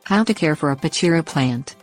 How to care for a Pachira plant.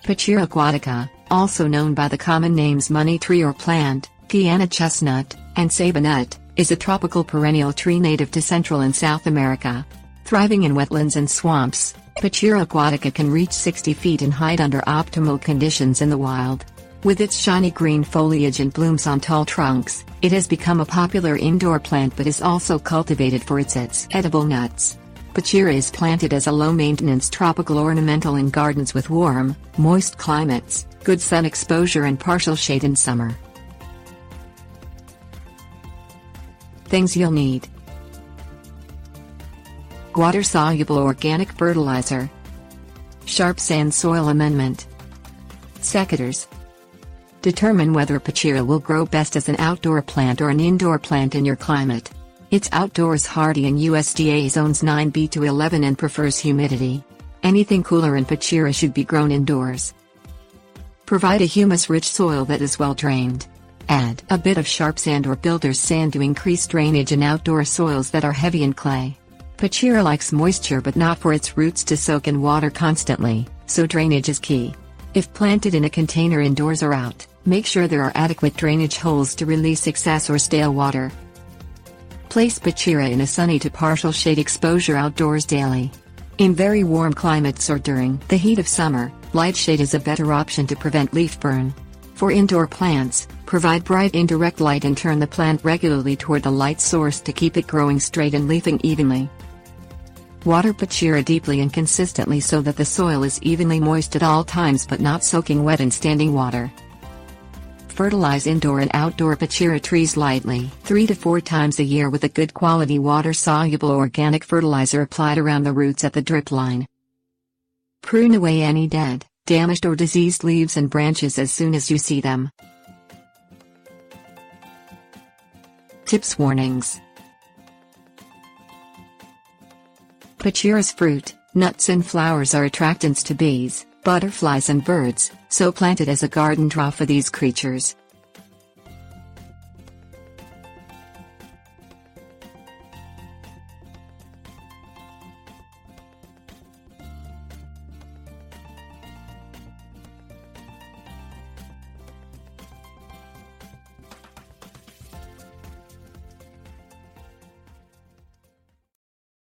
Pachira aquatica, also known by the common names money tree or plant, guiana chestnut, and saba nut, is a tropical perennial tree native to Central and South America. Thriving in wetlands and swamps, Pachira aquatica can reach 60 feet in height under optimal conditions in the wild. With its shiny green foliage and blooms on tall trunks, it has become a popular indoor plant but is also cultivated for its edible nuts. Pachira is planted as a low-maintenance tropical ornamental in gardens with warm, moist climates, good sun exposure and partial shade in summer. Things you'll need: water-soluble organic fertilizer, sharp sand soil amendment, secateurs. Determine whether Pachira will grow best as an outdoor plant or an indoor plant in your climate. It's outdoors hardy in USDA zones 9B to 11 and prefers humidity. Anything cooler in Pachira should be grown indoors. Provide a humus-rich soil that is well drained. Add a bit of sharp sand or builder's sand to increase drainage in outdoor soils that are heavy in clay. Pachira likes moisture but not for its roots to soak in water constantly, so drainage is key. If planted in a container indoors or out, make sure there are adequate drainage holes to release excess or stale water. Place Pachira in a sunny to partial shade exposure outdoors daily. In very warm climates or during the heat of summer, light shade is a better option to prevent leaf burn. For indoor plants, provide bright indirect light and turn the plant regularly toward the light source to keep it growing straight and leafing evenly. Water Pachira deeply and consistently so that the soil is evenly moist at all times but not soaking wet in standing water. Fertilize indoor and outdoor Pachira trees lightly 3 to 4 times a year with a good quality water-soluble organic fertilizer applied around the roots at the drip line. Prune away any dead, damaged or diseased leaves and branches as soon as you see them. Tips warnings. Pachira's fruit, nuts and flowers are attractants to bees, butterflies and birds, so plant it as a garden draw for these creatures.